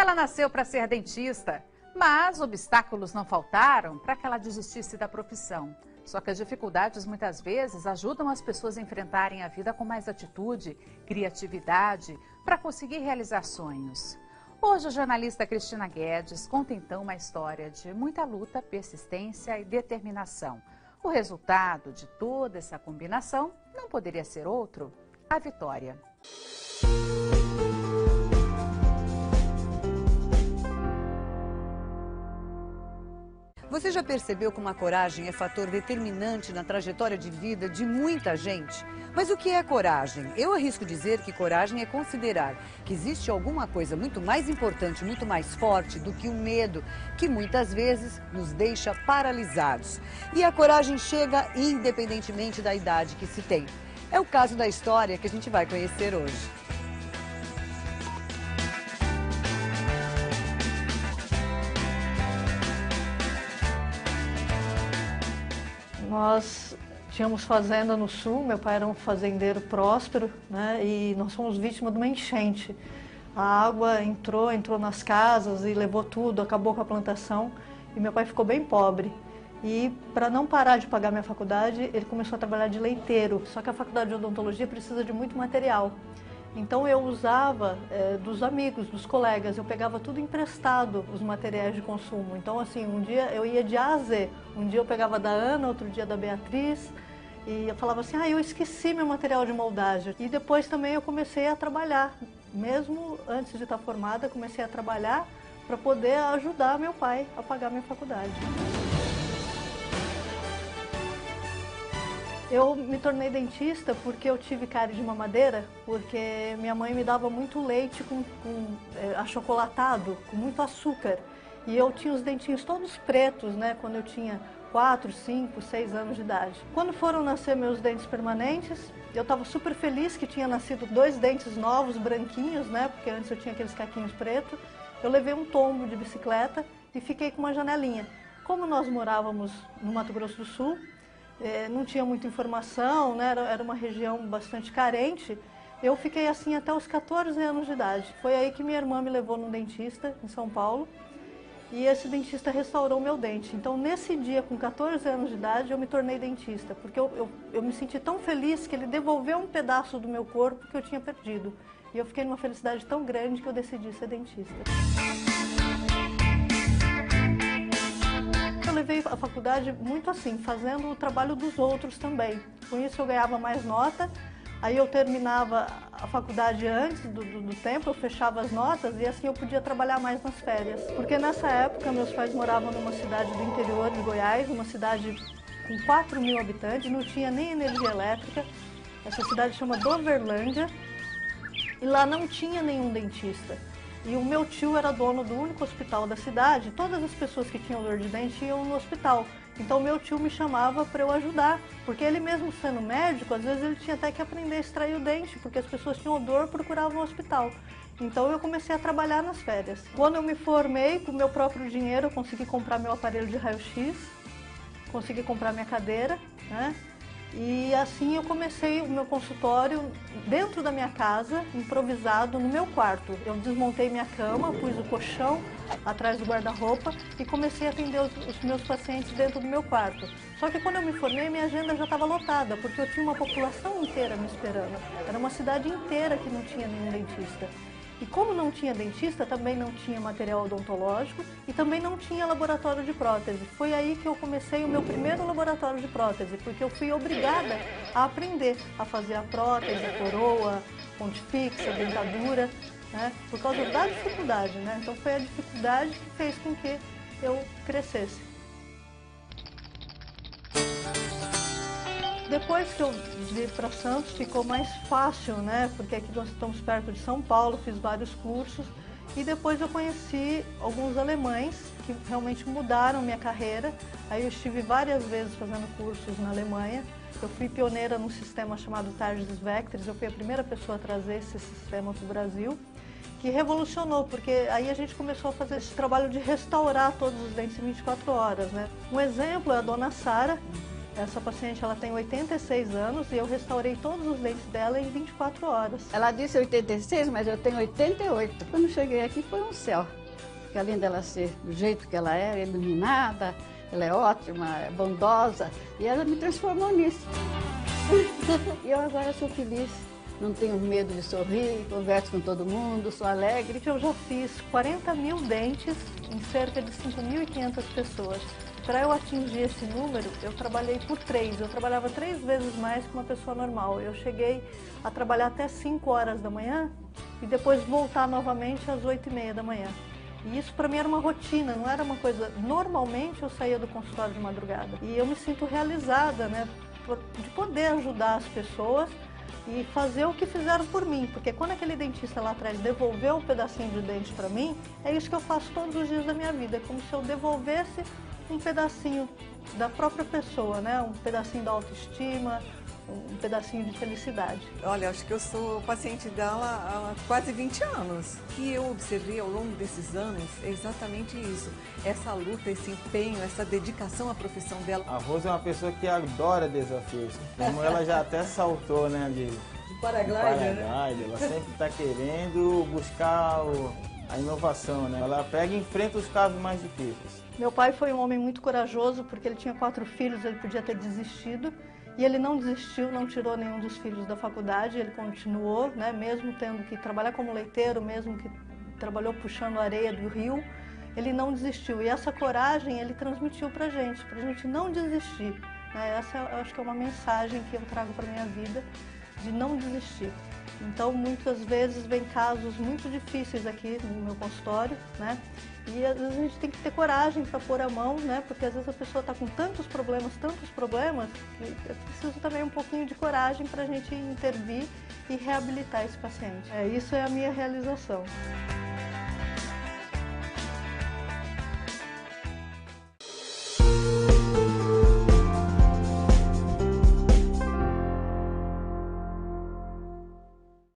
Ela nasceu para ser dentista, mas obstáculos não faltaram para que ela desistisse da profissão. Só que as dificuldades muitas vezes ajudam as pessoas a enfrentarem a vida com mais atitude, criatividade, para conseguir realizar sonhos. Hoje a jornalista Cristina Guedes conta então uma história de muita luta, persistência e determinação. O resultado de toda essa combinação não poderia ser outro: a vitória. Você já percebeu como a coragem é fator determinante na trajetória de vida de muita gente? Mas o que é coragem? Eu arrisco dizer que coragem é considerar que existe alguma coisa muito mais importante, muito mais forte do que o medo, que muitas vezes nos deixa paralisados. E a coragem chega independentemente da idade que se tem. É o caso da história que a gente vai conhecer hoje. Nós tínhamos fazenda no sul, meu pai era um fazendeiro próspero, né? E nós fomos vítimas de uma enchente. A água entrou nas casas e levou tudo, acabou com a plantação e meu pai ficou bem pobre. E para não parar de pagar minha faculdade, ele começou a trabalhar de leiteiro. Só que a faculdade de odontologia precisa de muito material. Então eu usava dos amigos, dos colegas, eu pegava tudo emprestado, os materiais de consumo. Então assim, um dia eu ia de A a Z, um dia eu pegava da Ana, outro dia da Beatriz, e eu falava assim, eu esqueci meu material de moldagem. E depois também eu comecei a trabalhar, mesmo antes de estar formada, comecei a trabalhar para poder ajudar meu pai a pagar minha faculdade. Eu me tornei dentista porque eu tive cárie de mamadeira, porque minha mãe me dava muito leite achocolatado, com muito açúcar. E eu tinha os dentinhos todos pretos, né, quando eu tinha 4, 5, 6 anos de idade. Quando foram nascer meus dentes permanentes, eu estava super feliz que tinha nascido 2 dentes novos, branquinhos, né, porque antes eu tinha aqueles caquinhos pretos. Eu levei um tombo de bicicleta e fiquei com uma janelinha. Como nós morávamos no Mato Grosso do Sul, não tinha muita informação, né? Era uma região bastante carente. Eu fiquei assim até os 14 anos de idade. Foi aí que minha irmã me levou num dentista em São Paulo e esse dentista restaurou meu dente. Então nesse dia, com 14 anos de idade, eu me tornei dentista, porque eu me senti tão feliz que ele devolveu um pedaço do meu corpo que eu tinha perdido. E eu fiquei numa felicidade tão grande que eu decidi ser dentista. Eu levei a faculdade muito assim, fazendo o trabalho dos outros também. Com isso eu ganhava mais nota, aí eu terminava a faculdade antes do tempo, eu fechava as notas e assim eu podia trabalhar mais nas férias. Porque nessa época meus pais moravam numa cidade do interior de Goiás, uma cidade com 4.000 habitantes, não tinha nem energia elétrica. Essa cidade chama Doverlândia e lá não tinha nenhum dentista. E o meu tio era dono do único hospital da cidade, todas as pessoas que tinham dor de dente iam no hospital. Então meu tio me chamava para eu ajudar, porque ele mesmo sendo médico, às vezes ele tinha até que aprender a extrair o dente, porque as pessoas tinham dor e procuravam o hospital. Então eu comecei a trabalhar nas férias. Quando eu me formei, com o meu próprio dinheiro, eu consegui comprar meu aparelho de raio-x, consegui comprar minha cadeira, né? E assim eu comecei o meu consultório dentro da minha casa, improvisado, no meu quarto. Eu desmontei minha cama, pus o colchão atrás do guarda-roupa e comecei a atender os meus pacientes dentro do meu quarto. Só que quando eu me formei, minha agenda já estava lotada, porque eu tinha uma população inteira me esperando. Era uma cidade inteira que não tinha nenhum dentista. E como não tinha dentista, também não tinha material odontológico e também não tinha laboratório de prótese. Foi aí que eu comecei o meu primeiro laboratório de prótese, porque eu fui obrigada a aprender a fazer a prótese, a coroa, ponte fixa, dentadura, né? Por causa da dificuldade, né? Então foi a dificuldade que fez com que eu crescesse. Depois que eu vim para Santos ficou mais fácil, né? Porque aqui nós estamos perto de São Paulo, fiz vários cursos e depois eu conheci alguns alemães que realmente mudaram minha carreira. Aí eu estive várias vezes fazendo cursos na Alemanha. Eu fui pioneira num sistema chamado Targes Vectris, eu fui a primeira pessoa a trazer esse sistema para o Brasil, que revolucionou, porque aí a gente começou a fazer esse trabalho de restaurar todos os dentes em 24 horas, né? Um exemplo é a dona Sara, Essa paciente ela tem 86 anos e eu restaurei todos os dentes dela em 24 horas. Ela disse 86, mas eu tenho 88. Quando cheguei aqui foi um céu. Porque além dela ser do jeito que ela é, iluminada, ela é ótima, é bondosa, e ela me transformou nisso. E eu agora sou feliz, não tenho medo de sorrir, converso com todo mundo, sou alegre. Eu já fiz 40 mil dentes em cerca de 5.500 pessoas. Para eu atingir esse número, eu trabalhei por 3. Eu trabalhava 3 vezes mais que uma pessoa normal. Eu cheguei a trabalhar até 5 horas da manhã e depois voltar novamente às 8h30 da manhã. E isso para mim era uma rotina, não era uma coisa... Normalmente eu saía do consultório de madrugada. E eu me sinto realizada, né, de poder ajudar as pessoas e fazer o que fizeram por mim. Porque quando aquele dentista lá atrás devolveu um pedacinho de dente para mim, é isso que eu faço todos os dias da minha vida. É como se eu devolvesse um pedacinho da própria pessoa, né? Um pedacinho da autoestima, um pedacinho de felicidade. Olha, acho que eu sou paciente dela há quase 20 anos. O que eu observei ao longo desses anos é exatamente isso. Essa luta, esse empenho, essa dedicação à profissão dela. A Rose é uma pessoa que adora desafios. Como ela já até saltou, né, de paraglider, né? Ela sempre está querendo buscar a inovação, né? Ela pega e enfrenta os casos mais difíceis. Meu pai foi um homem muito corajoso porque ele tinha 4 filhos, ele podia ter desistido. E ele não desistiu, não tirou nenhum dos filhos da faculdade, ele continuou, né, mesmo tendo que trabalhar como leiteiro, mesmo que trabalhou puxando areia do rio, ele não desistiu. E essa coragem ele transmitiu pra gente não desistir. Né? Essa eu acho que é uma mensagem que eu trago para minha vida, de não desistir. Então, muitas vezes vem casos muito difíceis aqui no meu consultório, né? E às vezes a gente tem que ter coragem para pôr a mão, né? Porque às vezes a pessoa está com tantos problemas, que é preciso também um pouquinho de coragem para a gente intervir e reabilitar esse paciente. Isso é a minha realização.